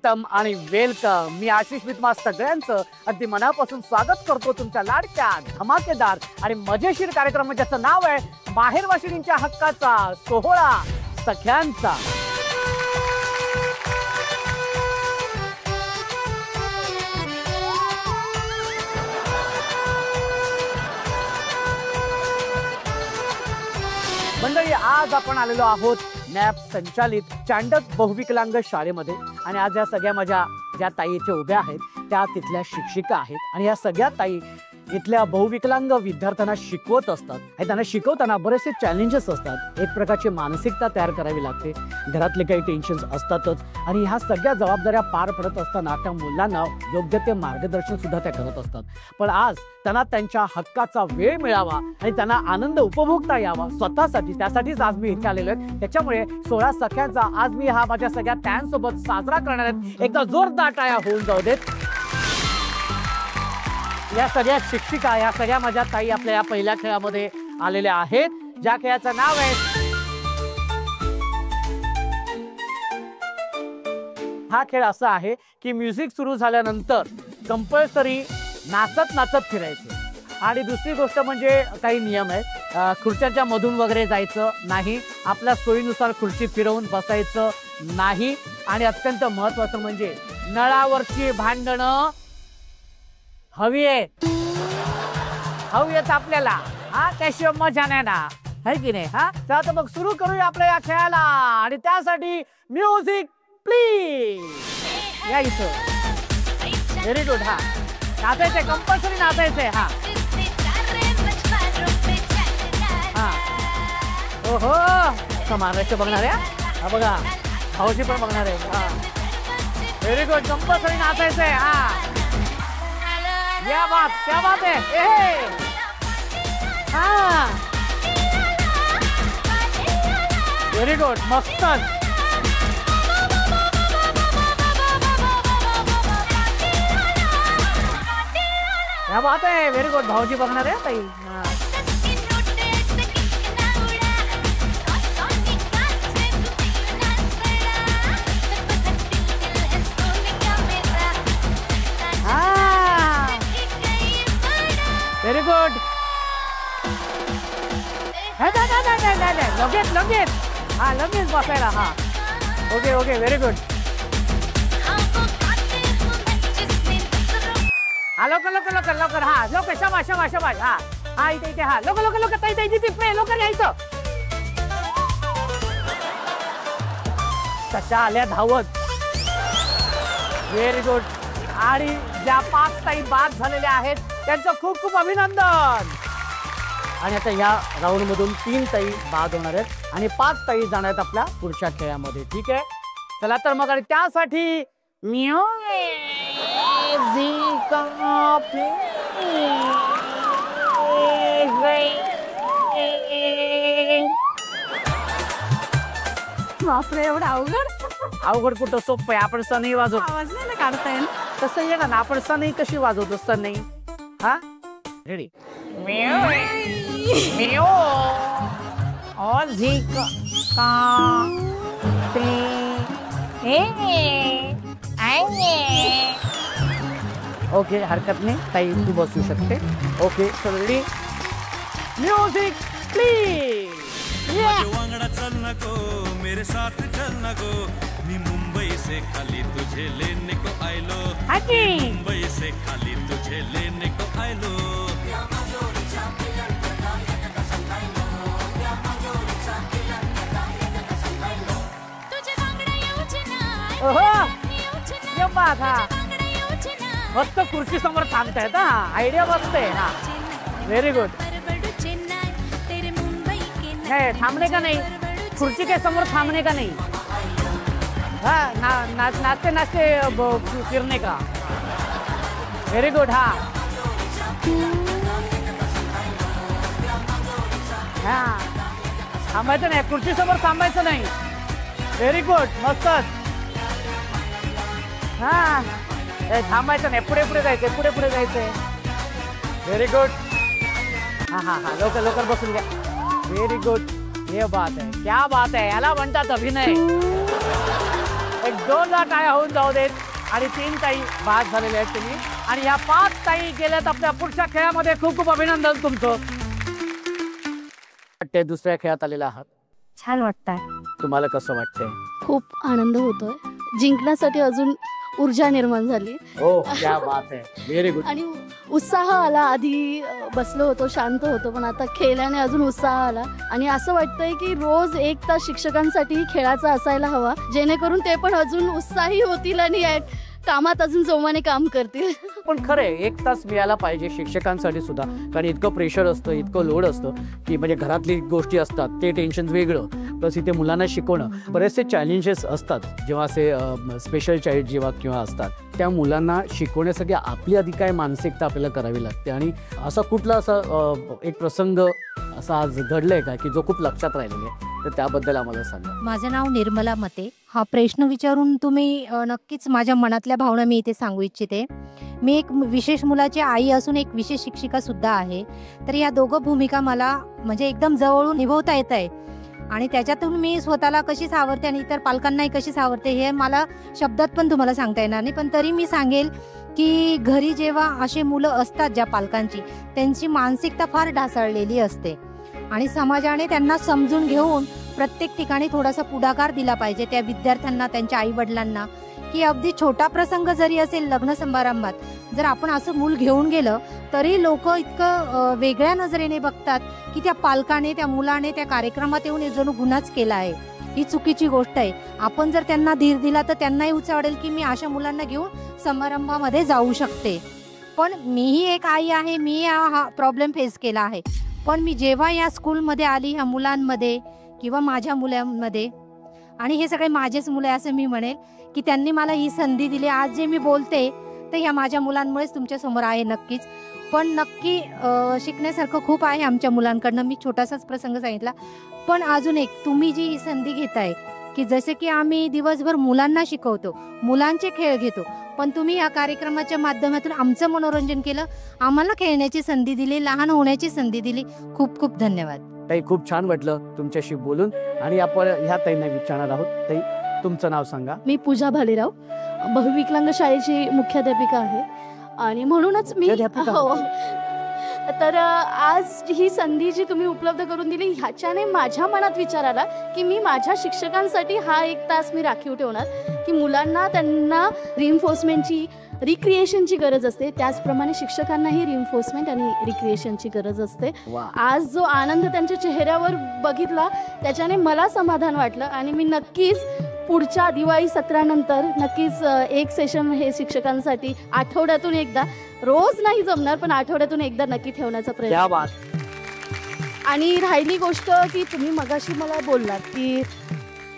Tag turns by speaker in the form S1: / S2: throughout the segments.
S1: आणि वेलकम. मी आशिष मी तुम्हा सगळ्यांचं अगदी मनापासून स्वागत करतो तुमच्या लाडक्या धमाकेदार आणि मजेशीर कार्यक्रम ज्याचं नाव आहे माहेरवाशिणींच्या हक्काचा सोहळा सख्यांचा. मंडळी, आज आपण आलेलो आहोत नॅप संचालित चांडक बहुविकलांग शाळेमध्ये आणि आज या सगळ्या माझ्या ज्या ताई इथे उभ्या आहेत त्या तिथल्या शिक्षिका आहेत आणि या सगळ्या ताई इथल्या बहुविकलांग विद्यार्थ्यांना शिकवत असतात आणि त्यांना शिकवताना बरेचसे चॅलेंजेस असतात. एक प्रकारची मानसिकता तयार करावी लागते, घरातले काही टेन्शन्स असतातच आणि ह्या सगळ्या जबाबदाऱ्या पार पडत असताना त्या मुलांना योग्य ते मार्गदर्शन सुद्धा त्या करत असतात. पण आज त्यांना त्यांच्या हक्काचा वेळ मिळावा आणि त्यांना आनंद उपभोगता यावा स्वतःसाठी, त्यासाठीच आज मी इथे आलेलो आहे. त्याच्यामुळे सोहळा सख्यांचा आज मी हा माझ्या सगळ्या त्यांसोबत साजरा करणार आहेत. एकदा जोरदार टाळ्या होऊन जाऊ देत. या सगळ्या शिक्षिका, या सगळ्या माझ्या ताई आपल्या या पहिल्या खेळामध्ये आलेल्या आहेत, ज्या खेळाचं नाव आहे. हा खेळ असा आहे की म्युझिक सुरू झाल्यानंतर कंपल्सरी नाचत नाचत फिरायचं आणि दुसरी गोष्ट म्हणजे काही नियम आहेत. खुर्च्यांच्या मधून वगैरे जायचं नाही, आपल्या सोयीनुसार खुर्ची फिरवून बसायचं नाही आणि अत्यंत महत्वाचं म्हणजे नळावरची भांडणं हवी आहेत आपल्याला. हा, त्याशिवाय मजा नाही ना, है की नाही? हा, चला तर मग सुरू करूया आपल्या या खेळाला आणि त्यासाठी म्युझिक प्लीज. या इथं. Very good. हा, नाचायचंय, कंपल्सरी नाचायचंय. हा हा, हो हो, महाराष्ट्र बघणार आहे. हा बघा, भाऊजी पण बघणार आहे. हा, व्हेरी गुड, कंपल्सरी नाचायचंय. हा, क्या बात है. हाँ, वेरी गुड, मस्त. क्या बात है, वेरी गुड. भाऊजी बघणार आहे ताई. Very good. लगेच. हा, लगेच बसायला. हा, ओके, व्हेरी गुड. हा, लवकर. हा, लवकर. शाबाश. हा, इथे. हा, लवकर. ताई तिथे लवकर यायचं. कशा आल्या धावत. Very good. आणि ज्या 5 ताई बाद झालेल्या आहेत त्यांचं खूप खूप अभिनंदन. आणि आता या राऊंड मधून 3 ताई बाद होणार आहेत आणि 5 ताई जाणार आहेत आपल्या पुढच्या खेळामध्ये. ठीक आहे, चला तर मग. आणि त्यासाठी
S2: बापरे, एवढं
S1: अवघड कुठं, सोपं आहे. आपण सनई वाजवतो,
S2: आवाज नाही ना काढता येईल.
S1: तसं ये ना, आपण सनई कशी वाजवतो, सनई. हा, रेडी. ओके, हरकत नाही ताई, तू बसू शकते. ओके, चलो रेडी. Music please.
S3: वांगड़ा चल नको, मेरे साथ चल नको. मी मुंबई से खाली तुझे लेने को आयलो. मुंबई से खाली तुझे लेने को आयलो.
S1: ओहो, बात. हा, फक्त खुर्ची समोर थांबतायत. हा, आयडिया मस्त आहे. हा, व्हेरी गुड. थांबणे का नाही, खुर्ची के समोर थांबणे का नाही. हा, नाचते फिरणे का. Very good. हा, थांबायचं नाही, खुर्ची समोर थांबायचं नाही. व्हेरी गुड, मस्त. हा, थांबायचं नाही, पुढे जायचंय. Very good. हा, लवकर बसून घ्या. Very good. ये बात है, क्या बात है, याला म्हणतात अभिनय. एक 2 टाळ्या होऊन जाऊ देत. आणि 3 ताई बाद झालेल्या आहेत तुम्ही. आणि ह्या 5 ताई गेल्यात आपल्या पुढच्या खेळामध्ये. खूप खूप अभिनंदन तुमचं. ते दुसऱ्या खेळात आलेला आहात.
S2: छान वाटतंय.
S1: तुम्हाला कसं वाटतंय?
S4: खूप आनंद होतोय. जिंकण्यासाठी अजून ऊर्जा निर्माण झाली.
S1: हो, क्या बात आहे. Very good.
S4: आणि उत्साह आला. आधी बसलो होतो, शांत होतो, पण आता खेळल्याने अजून उत्साह आला. आणि असं वाटतंय की रोज 1 तास शिक्षकांसाठी खेळाचा असायला हवा, जेणेकरून ते पण अजून उत्साही होतील आणि कामात अजून जोमाने काम करतील.
S1: पण खरंय 1 तास मिळायला पाहिजे शिक्षकांसाठी सुद्धा, कारण इतकं प्रेशर असतं, इतकं लोड असतं की म्हणजे घरातली गोष्टी असतात, ते टेन्शन वेगळं, प्लस इथे मुलांना शिकवणं, बरेचसे चॅलेंजेस असतात जेव्हा असे स्पेशल चाइल्ड जेव्हा किंवा असतात. त्या मुलांना शिकवण्यासाठी आपली आधी काय मानसिकता आपल्याला करावी लागते. आणि असा कुठला असा एक प्रसंग असा आज घडलाय का की जो खूप लक्षात राहिलेला आहे, तर त्याबद्दल आम्हाला सांगा.
S2: माझं नाव निर्मला मते. हा प्रश्न विचारून तुम्ही नक्कीच माझ्या मनातल्या भावना मी इथे सांगू इच्छिते. मी एक विशेष मुलाची आई असून एक विशेष शिक्षिका सुद्धा आहे. तर या दोघं भूमिका मला म्हणजे एकदम जवळून निभवता येत आहे. आणि त्याच्यातून मी स्वतःला कशी सावरते आणि इतर पालकांनाही कशी सावरते हे मला शब्दात पण तुम्हाला सांगता येणार नाही. पण तरी मी सांगेल की घरी जेव्हा असे मुलं असतात ज्या पालकांची, त्यांची मानसिकता फार ढासळलेली असते. आणि समाजाने त्यांना समजून घेऊन प्रत्येक ठिकाणी थोडासा पुढाकार दिला पाहिजे त्या विद्यार्थ्यांना, त्यांच्या आईवडिलांना, की अगदी छोटा प्रसंग जरी असेल लग्न समारंभात, जर आपण असं मूल घेऊन गेलं तरी लोक इतकं वेगळ्या नजरेने बघतात की त्या पालकाने, त्या मुलाने त्या कार्यक्रमात येऊन जणू गुन्हाच केला आहे. ही चुकीची गोष्ट आहे. आपण जर त्यांना धीर दिला तर त्यांनाही उचावडेल की मी अशा मुलांना घेऊन समारंभामध्ये जाऊ शकते. पण मीही एक आई आहे, मी हा प्रॉब्लेम फेस केला आहे. पण मी जेव्हा या स्कूलमध्ये आली, ह्या मुलांमध्ये किंवा माझ्या मुलांमध्ये, आणि हे सगळे माझेच मुलं असं मी म्हणेल की त्यांनी मला ही संधी दिली. आज जे मी बोलते तर ह्या माझ्या मुलांमुळेच तुमच्यासमोर आहे नक्कीच. पण नक्की शिकण्यासारखं खूप आहे आमच्या मुलांकडनं. मी छोटासाच प्रसंग सांगितला. पण अजून एक, तुम्ही जी ही संधी घेताय की जसे की आम्ही दिवसभर मुलांना शिकवतो, मुलांचे खेळ घेतो, पण तुम्ही या कार्यक्रमाच्या माध्यमातून आमचं मनोरंजन केलं, आम्हाला खेळण्याची संधी दिली, लहान होण्याची संधी दिली. खूप खूप धन्यवाद.
S1: ताई, खूप छान वाटलं तुमच्याशी बोलून. आणि आपण ह्या ताईंना विचारणार आहोत. ताई, तुमचं नाव सांगा.
S4: मी पूजा भालेराव, बहुविकलांग शाळेची मुख्याध्यापिका आहे. आणि म्हणूनच मी हो, तर आज ही संधी जी तुम्ही उपलब्ध करून दिली, ह्याच्याने माझ्या मनात विचार आला की मी माझ्या शिक्षकांसाठी हा 1 तास मी राखीव ठेवणार, की मुलांना त्यांना रिइन्फोर्समेंटची, रिक्रिएशनची गरज असते, त्याचप्रमाणे शिक्षकांनाही रिइन्फोर्समेंट आणि रिक्रिएशनची गरज असते. आज जो आनंद त्यांच्या चेहऱ्यावर बघितला त्याच्याने मला समाधान वाटलं. आणि मी नक्कीच पुढच्या दिवाळी सत्रानंतर नक्कीच एक सेशन हे शिक्षकांसाठी आठवड्यातून एकदा, रोज नाही जमणार पण आठवड्यातून एकदा नक्की ठेवण्याचा प्रयत्न. आणि राहिली गोष्ट की तुम्ही मगाशी मला बोललात की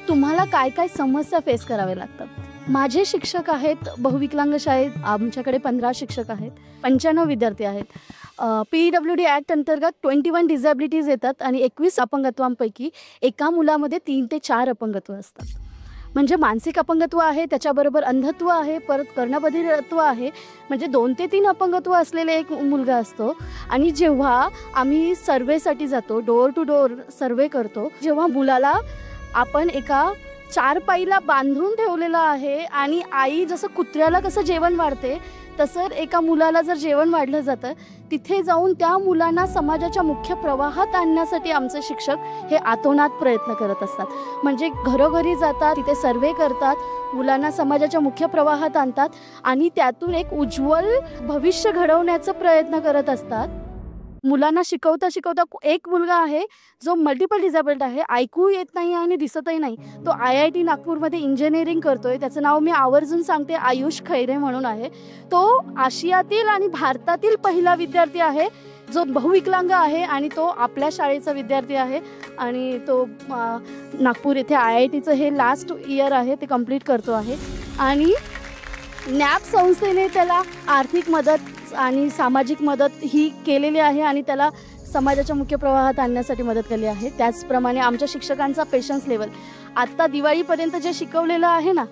S4: तुम्हाला काय काय समस्या फेस कराव्या लागतात. माझे शिक्षक आहेत बहुविकलांग शाळेत, आमच्याकडे 15 शिक्षक आहेत, 95 विद्यार्थी आहेत. PWD ॲक्ट अंतर्गत 21 डिझॅबिलिटीज येतात आणि 21 अपंगत्वांपैकी एका मुलामध्ये 3 ते 4 अपंगत्व असतात. म्हणजे मानसिक अपंगत्व आहे, त्याच्याबरोबर अंधत्व आहे, परत कर्णबधिरत्व आहे, म्हणजे 2 ते 3 अपंगत्व असलेले एक मुलगा असतो. आणि जेव्हा आम्ही सर्वेसाठी जातो, डोअर टू डोअर सर्वे करतो, जेव्हा मुलाला आपण एका 4 पाईला बांधून ठेवलेलं आहे आणि आई जसं कुत्र्याला कसं जेवण वाढते तसं एका मुलाला जर जेवण वाढलं जातं, तिथे जाऊन त्या मुलांना समाजाच्या मुख्य प्रवाहात आणण्यासाठी आमचे शिक्षक हे आतोनात प्रयत्न करत असतात. म्हणजे घरोघरी जातात, तिथे सर्वे करतात, मुलांना समाजाच्या मुख्य प्रवाहात आणतात आणि त्यातून एक उज्ज्वल भविष्य घडवण्याचा प्रयत्न करत असतात. मुलांना शिकवता शिकवता एक मुलगा आहे जो मल्टिपल डिझेबल्ड आहे, ऐकू येत नाही आणि दिसतही नाही. तो IIT नागपूरमध्ये इंजिनिअरिंग करतोय. त्याचं नाव मी आवर्जून सांगते, आयुष खैरे म्हणून आहे. तो आशियातील आणि भारतातील पहिला विद्यार्थी आहे जो बहुविकलांग आहे आणि तो आपल्या शाळेचा विद्यार्थी आहे. आणि तो नागपूर येथे IITचं हे लास्ट इयर आहे, ते कंप्लीट करतो आहे. आणि नॅप संस्थेने त्याला आर्थिक मदत आणि सामाजिक मदत ही केलेली आहे आणि त्याला समाजाच्या मुख्य प्रवाहात आणण्यासाठी मदत केली आहे. त्याचप्रमाणे आमच्या शिक्षकांचा पेशन्स लेवल, आत्ता दिवाळीपर्यंत जे शिकवलेलं आहे ना,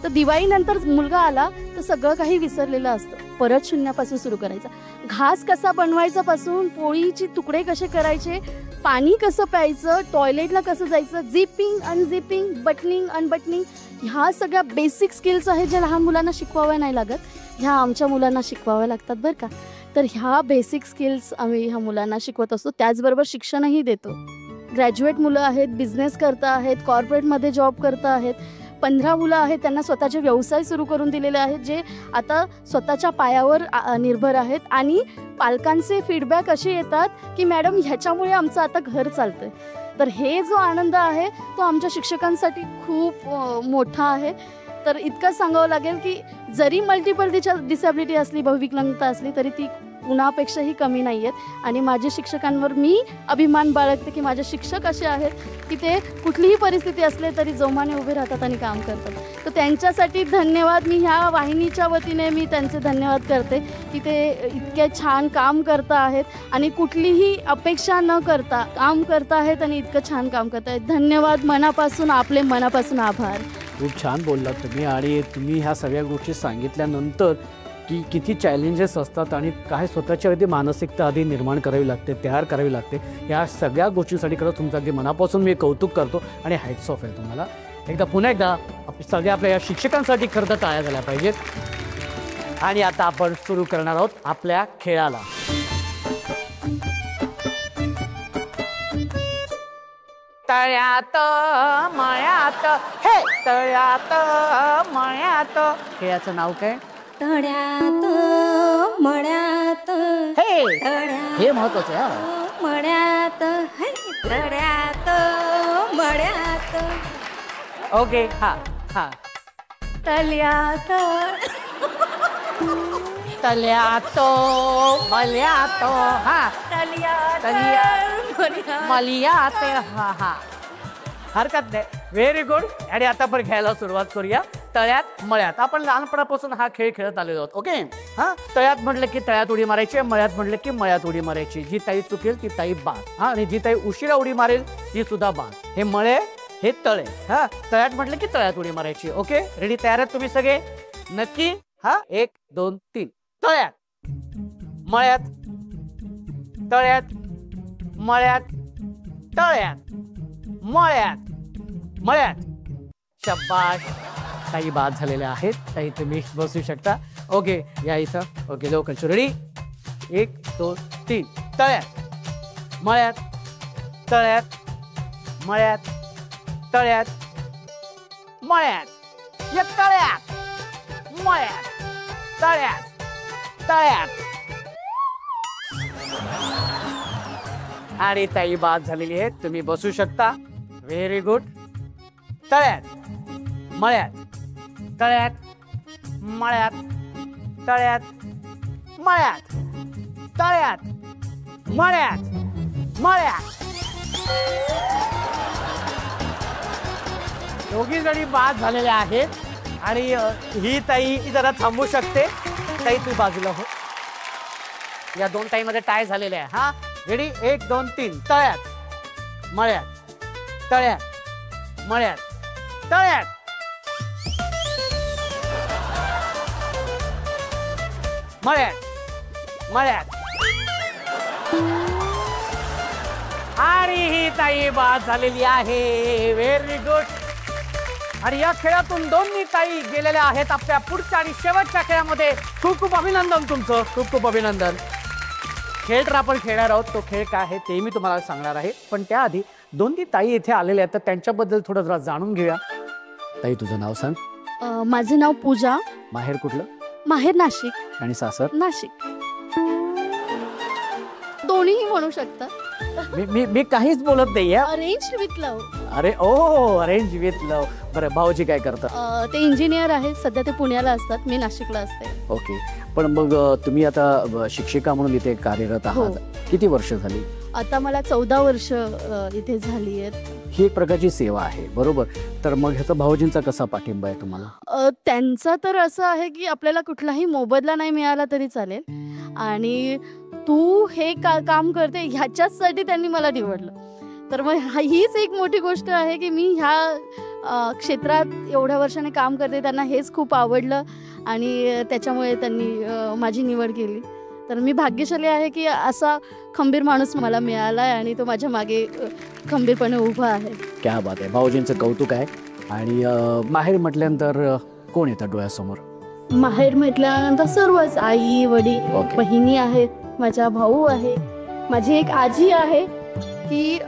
S4: तर दिवाळीनंतर मुलगा आला तर सगळं काही विसरलेलं असतं. परत शून्यापासून सुरू करायचं. घास कसा बनवायचा पासून, पोळीचे तुकडे कसे करायचे, पाणी कसं प्यायचं, टॉयलेटला कसं जायचं, झिपिंग अनझिपिंग, बटनिंग अनबटनिंग, ह्या सगळ्या बेसिक स्किल्स आहेत ज्या लहान मुलांना शिकवाव्या नाही लागत, ह्या आमच्या मुलांना शिकवाव्या लागतात बरं का. तर ह्या बेसिक स्किल्स आम्ही ह्या मुलांना शिकवत असतो. त्याचबरोबर शिक्षणही देतो. ग्रॅज्युएट मुलं आहेत, बिझनेस करता आहेत, कॉर्पोरेटमध्ये जॉब करता आहेत. 15 मुलं आहेत, त्यांना स्वतःचे व्यवसाय सुरू करून दिलेले आहेत, जे आता स्वतःच्या पायावर निर्भर आहेत. आणि पालकांचे फीडबॅक असे येतात की मॅडम ह्याच्यामुळे आमचं आता घर चालतंय. तर हे जो आनंद आहे तो आमच्या शिक्षकांसाठी खूप मोठा आहे. तर इतकंच सांगावं लागेल की जरी मल्टिपल डिसॅबिलिटी असली, बहुविकलांगता असली, तरी ती कुणापेक्षाही कमी नाही आहेत. आणि माझ्या शिक्षकांवर मी अभिमान बाळगते की माझे शिक्षक असे आहेत की ते कुठलीही परिस्थिती असले तरी जोमाने उभे राहतात आणि काम करतात. तर त्यांच्यासाठी धन्यवाद. मी ह्या वाहिनीच्या वतीने मी त्यांचे धन्यवाद करते की ते इतके छान काम करता आहेत आणि कुठलीही अपेक्षा न करता काम करता आहेत आणि इतकं छान काम करत आहेत. धन्यवाद मनापासून, आपले मनापासून आभार.
S1: खूप छान बोललात तुम्ही. आणि तुम्ही ह्या सगळ्या गोष्टी सांगितल्यानंतर की किती चॅलेंजेस असतात आणि काय स्वतःची अगदी मानसिकता आधी निर्माण करावी लागते, तयार करावी लागते. या सगळ्या गोष्टींसाठी खरंच तुमचं अगदी मनापासून मी कौतुक करतो आणि हॅट्स ऑफ आहे तुम्हाला. पुन्हा एकदा सगळ्या आपल्या या शिक्षकांसाठी खरं तर टाळ्या झाल्या पाहिजेत. आणि आता आपण सुरू करणार आहोत आपल्या खेळाला. तळ्यात मळ्यात हे, तळ्यात मळ्यात. खेळाचं नाव काय?
S2: तळ्यात मळ्यात
S1: हे,
S2: तळ्यात
S1: हे महत्वाचं आहे.
S2: मळ्यात हे, तळ्यात मळ्यात.
S1: ओके, हा हा.
S2: तळ्यात
S1: तळ्यात मळ्यात हा,
S2: तळ्यात
S1: मळ्यात हा हा. हरकत नाही, व्हेरी गुड. आणि आता आपण खेळायला सुरुवात करूया. तळ्यात मळ्यात. आपण लहानपणापासून हा खेळ खेळत आलेलो आहोत. ओके, हा. तळ्यात म्हटलं की तळ्यात उडी मारायची, मळ्यात म्हटलं की मळ्यात उडी मारायची. जी ताई चुकेल ती ताई बाद, हा. आणि जी ताई उशिरा उडी मारेल ती सुद्धा बाद. हे मळे, हे तळे, हा. तळ्यात म्हटलं की तळ्यात उडी मारायची. Okay, ready? तयार आहेत तुम्ही सगळे? नक्की? हा. 1 2 3. तळ्यात मळ्यात, तळ्यात मळ्यात, तळ्यात मळ्यात, मळ्यात. शाबाश. काही बाद झालेल्या आहेत. काही तुम्ही बसू शकता. ओके, या इथं. ओके, लवकर. रेडी? 1 2 3. तळ्यात मळ्यात, तळ्यात मळ्यात, तळ्यात मळ्यात. या तळ्यात मळ्यात, तळ्यात, तळ्यात. आणि ताई बाद झालेली आहे. तुम्ही बसू शकता. Very good. तळ्यात मळ्यात, तळ्यात मळ्यात, तळ्यात मळ्यात, तळ्यात मळ्यात, मळ्यात. दोघी जणी बाद झालेल्या आहेत. आणि ही ताई जरा थांबू शकते. ताई तू बाजूला हो. या 2 ताईमध्ये टाय झालेले आहे. हा, रेडी? 1 2 3. तळ्यात मळ्यात, तळ्यात मळ्यात, तळ्यात मळ्यात, मळ्यात. आणि ही ताई बाद झालेली आहे. Very good. आणि या खेळातून दोन्ही ताई गेलेल्या आहेत आपल्या पुढच्या आणि शेवटच्या खेळामध्ये. खूप खूप अभिनंदन तुमचं, खूप खूप अभिनंदन. खेळ तर आपण खेळणार आहोत. तो खेळ काय आहे ते मी तुम्हाला सांगणार आहे. पण त्याआधी दोन्ही ताई इथे आलेल्या आहेत, तर त्यांच्याबद्दल थोडं जरा जाणून घेऊया. ताई, तुझं नाव सांग.
S4: माझं नाव पूजा.
S1: माहेर कुठलं?
S4: माहेर नाशिक.
S1: आणि सासर?
S4: नाशिक. दोन्हीही म्हणू शकता.
S1: मी काहीच बोलत नाही.
S4: Arranged with love.
S1: अरे ओ, अरेंज विथ लव्ह. बरं, भाऊजी काय करतात?
S4: ते इंजिनियर आहेत. सध्या ते पुण्याला असतात, मी नाशिकला असते.
S1: ओके. पण मग तुम्ही आता शिक्षिका म्हणून इथे कार्यरत आहात. किती वर्ष झाली?
S4: आता मला 14 वर्ष इथे झाली आहेत.
S1: ही एक प्रकारची सेवा आहे, बरोबर? तर मग ह्याचा भाऊजींचा कसा पाठिंबा आहे तुम्हाला?
S4: त्यांचं तर असं आहे की आपल्याला कुठलाही मोबदला नाही मिळाला तरी चालेल, आणि तू हे काम करते ह्याच्याचसाठी त्यांनी मला निवडलं. तर मग हीच एक मोठी गोष्ट आहे की मी ह्या क्षेत्रात एवढ्या वर्षाने काम करते. त्यांना हेच खूप आवडलं आणि त्याच्यामुळे त्यांनी माझी निवड केली. तर मी भाग्यशाली आहे की असा खंबीर माणूस मला मिळाला आहे आणि तो माझ्या मागे खंबीरपणे उभा आहे.
S1: क्या बात आहे. भाऊजींचं कौतुक आहे. आणि माहेर म्हटल्यानंतर कोण येतं डोळ्यासमोर?
S4: माहेर म्हटल्यानंतर सर्वच, आई वडील,
S1: Okay.
S4: बहिणी आहेत, माझा भाऊ आहे, माझी एक आजी आहे की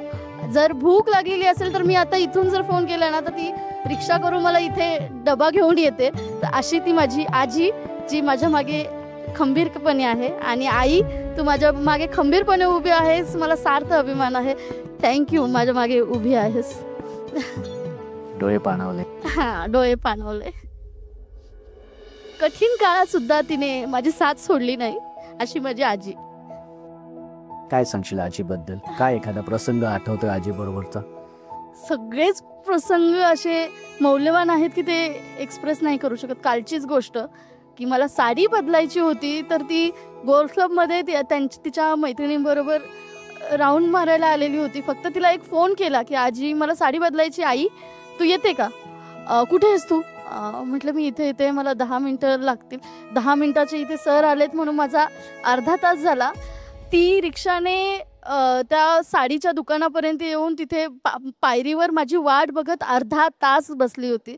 S4: जर भूक लागलेली असेल तर मी आता इथून जर फोन केला ना तर ती रिक्षा करून मला इथे डबा घेऊन येते. तर अशी ती माझी आजी जी माझ्या मागे खंबीरपणे आहे. आणि आई, तू माझ्या मागे खंबीरपणे उभी आहेस, मला सार्थ अभिमान आहे. थँक्यू, माझ्या मागे उभी आहेस.
S1: डोळे पाणावले.
S4: हा, डोळे पाणवले. कठीण काळात सुद्धा तिने माझी साथ सोडली नाही, अशी माझी आजी.
S1: काय सांगशील आजीबद्दल? काय एखादा प्रसंग आठवतोय आजी बरोबरचा?
S4: सगळेच प्रसंग असे मौल्यवान आहेत की ते एक्सप्रेस नाही करू शकत. कालचीच गोष्ट की मला साडी बदलायची होती, तर ती गोल्फ क्लबमध्ये तिच्या मैत्रिणींबरोबर राऊंड मारायला आलेली होती. फक्त तिला एक फोन केला की आजी मला साडी बदलायची, आई तू येते का? कुठे आहेस तू? म्हटलं मी इथे येते, मला 10 मिनटं लागतील. 10 मिनटाचे इथे सर आलेत म्हणून माझा अर्धा तास झाला. ती रिक्षाने त्या साडीच्या दुकानापर्यंत येऊन तिथे पायरीवर माझी वाट बघत अर्धा तास बसली होती.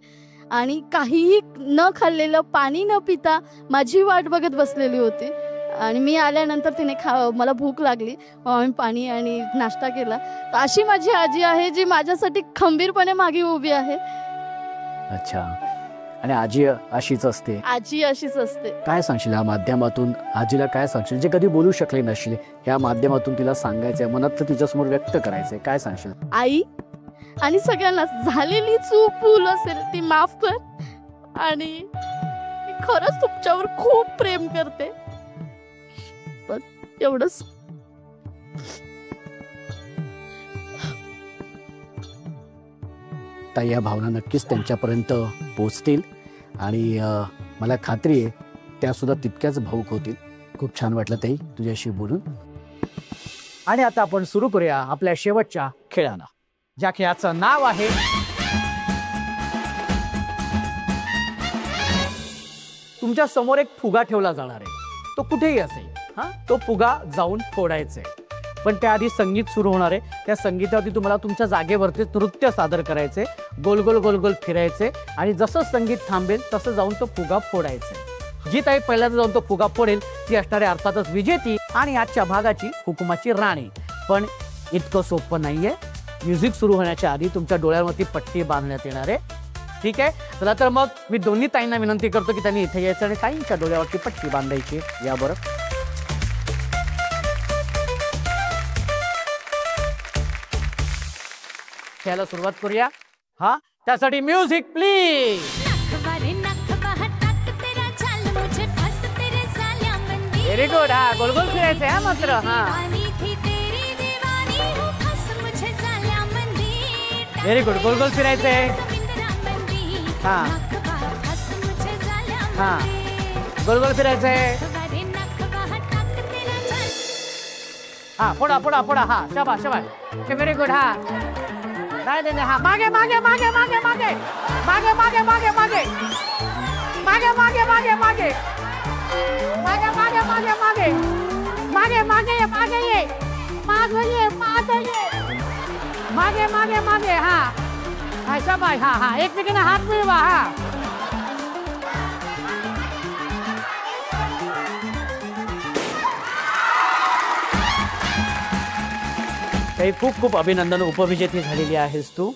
S4: आणि काहीही न खाल्लेलं, पाणी न पिता माझी वाट बघत बसलेली होती. आणि मी आल्यानंतर तिने मला भूक लागली, आम्ही पाणी आणि नाश्ता केला. तर अशी माझी आजी आहे जी माझ्यासाठी खंबीरपणे मागे उभी आहे.
S1: अच्छा. आणि आजी अशीच असते.
S4: आजी अशीच असते.
S1: काय सांगशील या माध्यमातून? आजीला काय सांगशील जे कधी बोलू शकले नसले, या माध्यमातून तिला सांगायचंय, मनात तिच्यासमोर व्यक्त करायचंय, काय सांगशील?
S4: आई, आणि सगळ्यांना झालेली चूक भूल असेल ती माफ कर. आणि मी खरंच तुमच्यावर खूप प्रेम करते. पण एवढंच.
S1: ताई, या भावना नक्कीच त्यांच्यापर्यंत पोचतील आणि मला खात्री आहे त्या सुद्धा तितक्याच भावूक होतील. खूप छान वाटलं ताई तुझ्याशी बोलून. आणि आता आपण सुरू करूया आपल्या शेवटच्या खेळानं, ज्या खेळाचं नाव आहे तुमच्या समोर एक फुगा ठेवला जाणार आहे. तो कुठेही असेल, हा, तो फुगा जाऊन फोडायचा आहे. पण त्याआधी संगीत सुरू होणार आहे. त्या संगीतावरती तुम्हाला तुमच्या जागेवरती नृत्य सादर करायचे, गोल गोल गोल गोल फिरायचे आणि जसं संगीत थांबेल तसं जाऊन तो फुगा फोडायचा. जी ताई पहिल्यांदा जाऊन तो फुगा फोडेल ती असणारे अर्थातच विजेती आणि आजच्या भागाची हुकुमाची राणी. पण इतकं सोपं नाहीये. म्युझिक सुरू होण्याच्या आधी तुमच्या डोळ्यांवरती पट्टी बांधण्यात येणार आहे. ठीक आहे, चला तर मग मी दोन्ही ताईंना विनंती करतो की त्यांनी इथे यायचं आणि ताईंच्या डोळ्यावरती पट्टी बांधायची. या बरं. खेळायला सुरुवात करूया. हा, त्यासाठी म्युझिक प्लीज. Very good. हा, गोल गोल फिरायचं आहे मात्र. हा, व्हेरी गुड. गोल गोल फिरायचंय. हा हा, गोल गोल फिरायचंय. हा, फोडा फोडा फोडा. हा, शाबास शाबास. Very good. हा, नाही नाही. हा, मागे मागे मागे मागे मागे मागे मागे मागे मागे मागे मागे मागे मागे मागे मागे मागे मागे मागे मागे ये मागे ये मागे ये मागे ये मागे मागे मागे. हा हा, शाबास. हा हा, एकमेकांना हात मिळवा. हा, काही खूप खूप अभिनंदन. उपविजेती झालेली आहेस तू.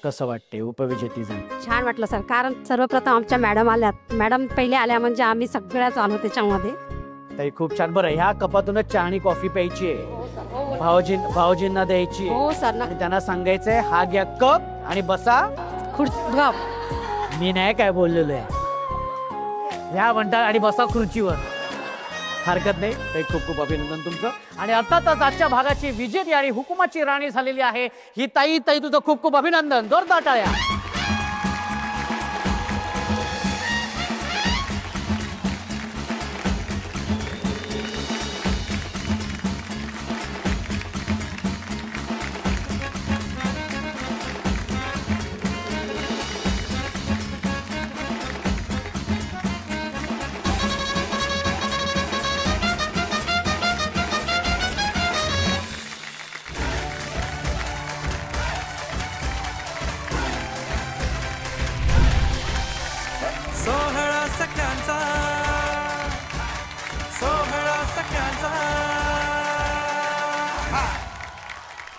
S1: कसं वाटते उपविजेती झाली?
S5: छान वाटलं सर, कारण सर्वप्रथम आमच्या मॅडम आल्यात. मॅडम पहिले आल्या म्हणजे आम्ही सगळ्याच आलो त्याच्यामध्ये.
S1: ताई खूप छान. बरं, ह्या कपातूनच चहा आणि कॉफी प्यायची आहे. भाऊजींना द्यायची.
S5: हो सर.
S1: आणि त्यांना सांगायचंय हा घ्या कप आणि बसा
S5: खुर्ची.
S1: मी नाही काय बोललेलो आहे, ह्या म्हणतात आणि बसा खुर्चीवर. हरकत नाही. ताई खूप खूप अभिनंदन तुमचं. आणि अर्थातच आजच्या भागाची विजेती आणि हुकुमाची राणी झालेली आहे ही ताई. ताई तुझं खूप खूप अभिनंदन. जोरदार टाळ्या.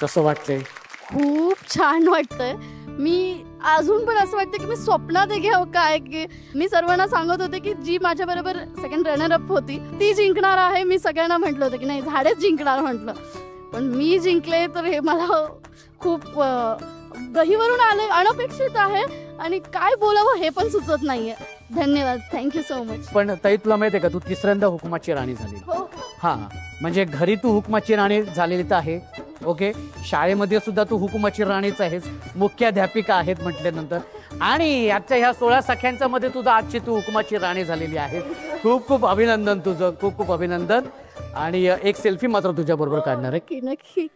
S1: कसं वाटतंय?
S4: खूप छान वाटतंय. मी अजून पण असं वाटतं की मी स्वप्नात घ्यावं काय, की मी सर्वांना सांगत होते की जी माझ्या बरोबर सेकंड रनर अप होती ती जिंकणार आहे. मी सगळ्यांना म्हटलं होतं की नाही झाडेच जिंकणार म्हटलं, पण मी जिंकले. तर हे मला खूप दहीवरून आले, अनपेक्षित आहे आणि काय बोलावं हे पण सुचत नाहीये. धन्यवाद, थँक्यू सो मच.
S1: पण ताई तुला माहिती आहे का, तू तिसऱ्यांदा हुकुमाची राणी झाली.
S4: हो,
S1: हा, म्हणजे घरी तू हुकुमाची राणी झालेली तर आहे, ओके, शाळेमध्ये सुद्धा तू हुकुमाची राणीच आहेस, मुख्याध्यापिका आहेत म्हटल्यानंतर, आणि आजच्या ह्या 16 सख्यांच्या मध्ये तुझा आजची तू हुकुमाची राणी झालेली आहे. खूप खूप अभिनंदन तुझं, खूप खूप अभिनंदन. आणि एक सेल्फी मात्र तुझ्या बरोबर काढणार आहे.
S4: नक्की नक्की.